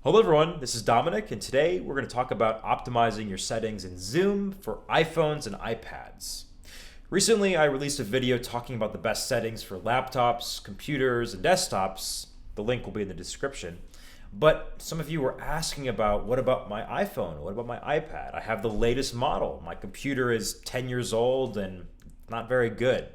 Hello everyone, this is Dominic, and today we're going to talk about optimizing your settings in Zoom for iPhones and iPads. Recently, I released a video talking about the best settings for laptops, computers, and desktops. The link will be in the description. But some of you were asking about, what about my iPhone? What about my iPad? I have the latest model. My computer is 10 years old and not very good.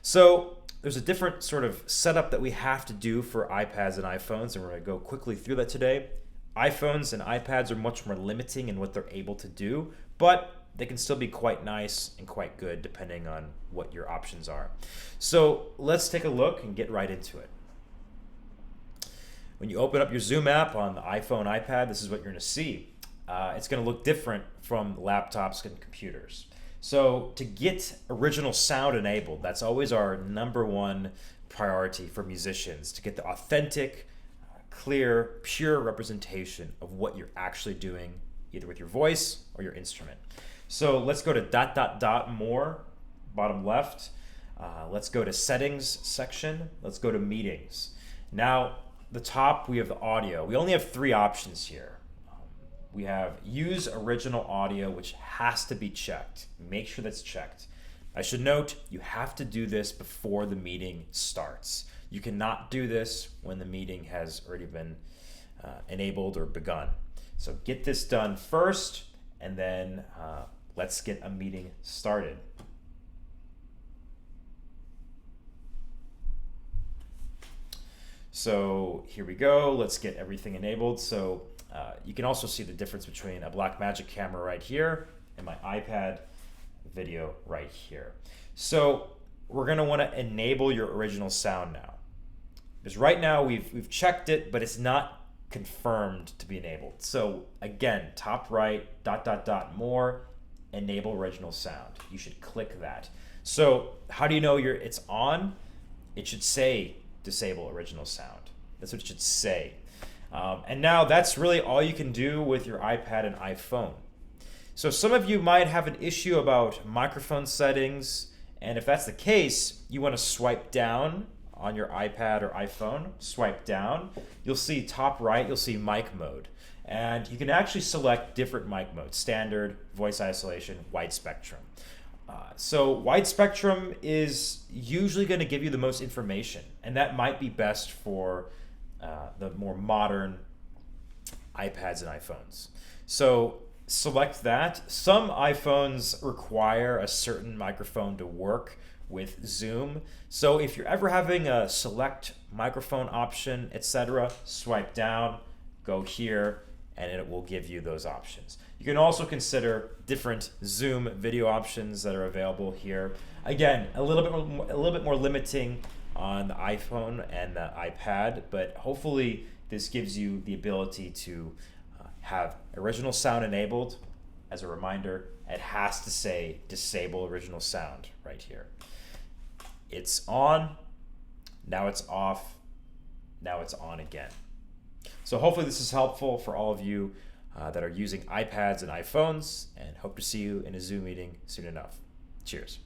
So there's a different sort of setup that we have to do for iPads and iPhones, and we're going to go quickly through that today. iPhones and iPads are much more limiting in what they're able to do, but they can still be quite nice and quite good depending on what your options are. So let's take a look and get right into it. When you open up your Zoom app on the iPhone, iPad, this is what you're going to see. It's going to look different from laptops and computers. So to get original sound enabled, that's always our number one priority for musicians, to get the authentic, clear, pure representation of what you're actually doing, either with your voice or your instrument. So let's go to more, bottom left. Let's go to settings section. Let's go to meetings. Now, the top, we have the audio. We only have three options here. We have use original audio, which has to be checked. Make sure that's checked. I should note, you have to do this before the meeting starts. You cannot do this when the meeting has already been enabled or begun. So get this done first, and then let's get a meeting started. So here we go. Let's get everything enabled. So you can also see the difference between a Blackmagic camera right here and my iPad video right here. So we're going to want to enable your original sound now. Because right now we've checked it, but it's not confirmed to be enabled. So again, top right, more, enable original sound. You should click that. So how do you know it's on? It should say disable original sound. That's what it should say. And now that's really all you can do with your iPad and iPhone. So some of you might have an issue about microphone settings, and if that's the case, you want to swipe down on your iPad or iPhone. Swipe down. You'll see top right, you'll see mic mode. And you can actually select different mic modes: standard, voice isolation, wide spectrum. So wide spectrum is usually going to give you the most information, and that might be best for the more modern iPads and iPhones. So select that. Some iPhones require a certain microphone to work with Zoom. So if you're ever having a select microphone option, etc., swipe down, go here, and it will give you those options. You can also consider different Zoom video options that are available here. Again, a little bit more limiting on the iPhone and the iPad, but hopefully this gives you the ability to have original sound enabled. As a reminder, it has to say disable original sound right here. It's on, now it's off, now it's on again. So hopefully this is helpful for all of you that are using iPads and iPhones, and hope to see you in a Zoom meeting soon enough. Cheers.